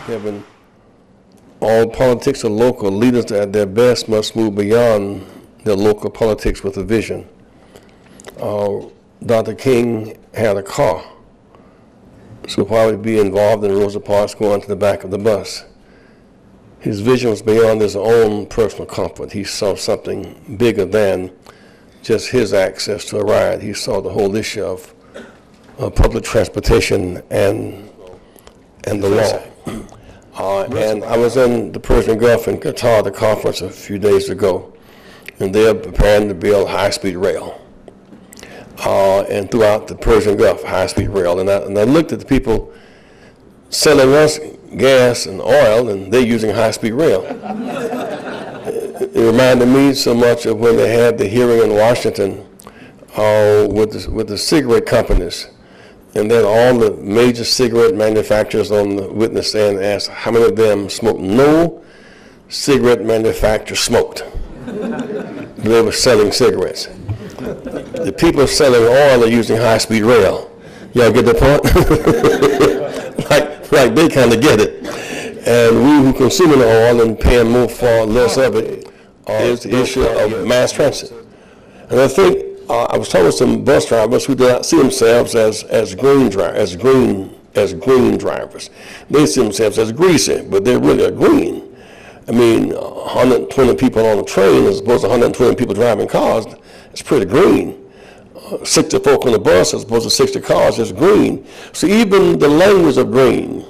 Kevin, all politics are local. Leaders at their best must move beyond their local politics with a vision. Dr. King had a car, so why would he be involved in Rosa Parks going to the back of the bus? His vision was beyond his own personal comfort. He saw something bigger than just his access to a ride. He saw the whole issue of public transportation and the law. And I was in the Persian Gulf in Qatar, the conference a few days ago, and they're preparing to build high-speed rail. And throughout the Persian Gulf, high-speed rail. And I looked at the people selling us gas and oil, and they're using high-speed rail. It reminded me so much of when they had the hearing in Washington with the cigarette companies. And then all the major cigarette manufacturers on the witness stand asked how many of them smoked. No cigarette manufacturer smoked. They were selling cigarettes. The people selling oil are using high-speed rail. Y'all get the point? like they kind of get it. And we who consuming the oil and paying more for less of it is the issue of mass transit. And I think I was talking with some bus drivers who do not see themselves as green drivers. They see themselves as greasy, but they're really green. I mean, 120 people on a train as opposed to 120 people driving cars, it's pretty green. 60 folk on the bus as opposed to 60 cars is green. So even the language of green